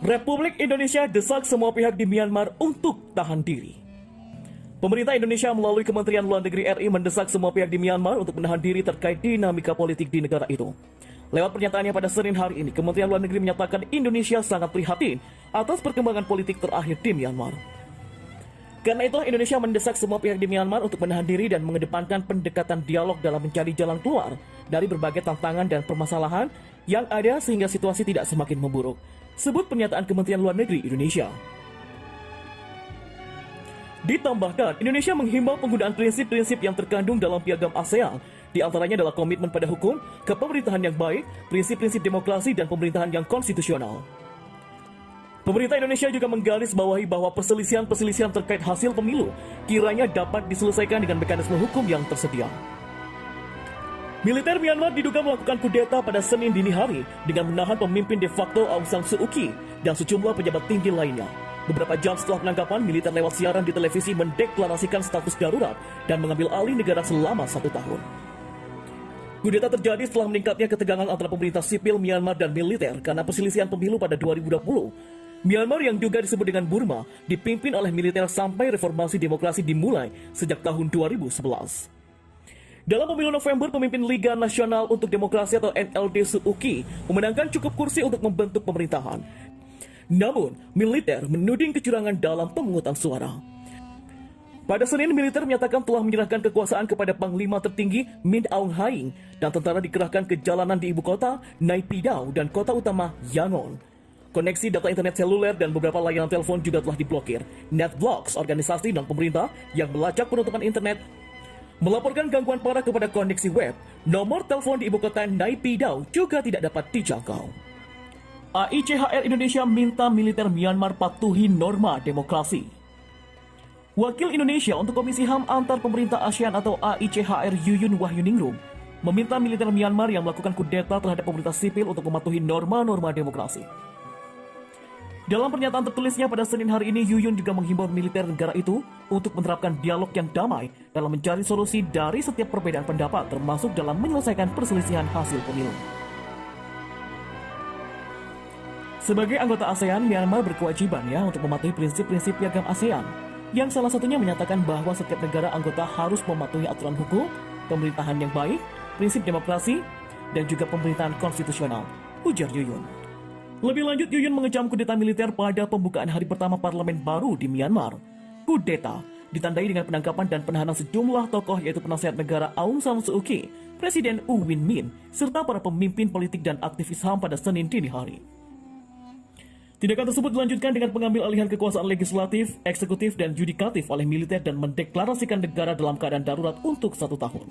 Republik Indonesia desak semua pihak di Myanmar untuk tahan diri. Pemerintah Indonesia melalui Kementerian Luar Negeri RI mendesak semua pihak di Myanmar untuk menahan diri terkait dinamika politik di negara itu. Lewat pernyataannya pada Senin hari ini, Kementerian Luar Negeri menyatakan Indonesia sangat prihatin atas perkembangan politik terakhir di Myanmar. Karena itu, Indonesia mendesak semua pihak di Myanmar untuk menahan diri dan mengedepankan pendekatan dialog dalam mencari jalan keluar dari berbagai tantangan dan permasalahan yang ada sehingga situasi tidak semakin memburuk. Sebut pernyataan Kementerian Luar Negeri Indonesia. Ditambahkan, Indonesia menghimbau penggunaan prinsip-prinsip yang terkandung dalam piagam ASEAN, di antaranya adalah komitmen pada hukum, kepemerintahan yang baik, prinsip-prinsip demokrasi, dan pemerintahan yang konstitusional. Pemerintah Indonesia juga menggarisbawahi bahwa perselisihan-perselisihan terkait hasil pemilu kiranya dapat diselesaikan dengan mekanisme hukum yang tersedia. Militer Myanmar diduga melakukan kudeta pada Senin dini hari dengan menahan pemimpin de facto Aung San Suu Kyi dan sejumlah pejabat tinggi lainnya. Beberapa jam setelah penangkapan, militer lewat siaran di televisi mendeklarasikan status darurat dan mengambil alih negara selama 1 tahun. Kudeta terjadi setelah meningkatnya ketegangan antara pemerintah sipil Myanmar dan militer karena perselisihan pemilu pada 2020. Myanmar yang juga disebut dengan Burma dipimpin oleh militer sampai reformasi demokrasi dimulai sejak tahun 2011. Dalam pemilu November, pemimpin Liga Nasional untuk Demokrasi atau NLD Suu Kyi memenangkan cukup kursi untuk membentuk pemerintahan. Namun, militer menuding kecurangan dalam pemungutan suara. Pada Senin, militer menyatakan telah menyerahkan kekuasaan kepada Panglima tertinggi Min Aung Hlaing dan tentara dikerahkan ke jalanan di ibu kota, Naypyidaw, dan kota utama Yangon. Koneksi data internet seluler dan beberapa layanan telepon juga telah diblokir. NetBlocks, organisasi dan pemerintah yang melacak penutupan internet, melaporkan gangguan parah kepada koneksi web. Nomor telepon di ibu kota Naypyidaw juga tidak dapat dijangkau. AICHR Indonesia minta militer Myanmar patuhi norma demokrasi. Wakil Indonesia untuk Komisi HAM antar pemerintah ASEAN atau AICHR Yuyun Wahyuningrum meminta militer Myanmar yang melakukan kudeta terhadap pemerintah sipil untuk mematuhi norma-norma demokrasi. Dalam pernyataan tertulisnya pada Senin hari ini, Yuyun juga menghimbau militer negara itu untuk menerapkan dialog yang damai dalam mencari solusi dari setiap perbedaan pendapat, termasuk dalam menyelesaikan perselisihan hasil pemilu. Sebagai anggota ASEAN, Myanmar berkewajiban untuk mematuhi prinsip-prinsip piagam ASEAN, yang salah satunya menyatakan bahwa setiap negara anggota harus mematuhi aturan hukum, pemerintahan yang baik, prinsip demokrasi, dan juga pemerintahan konstitusional, ujar Yuyun. Lebih lanjut, Yuyun mengecam kudeta militer pada pembukaan hari pertama parlemen baru di Myanmar. Kudeta ditandai dengan penangkapan dan penahanan sejumlah tokoh yaitu penasihat negara Aung San Suu Kyi, Presiden U Win Min, serta para pemimpin politik dan aktivis HAM pada Senin dini hari. Tindakan tersebut dilanjutkan dengan pengambil alihan kekuasaan legislatif, eksekutif, dan yudikatif oleh militer dan mendeklarasikan negara dalam keadaan darurat untuk 1 tahun.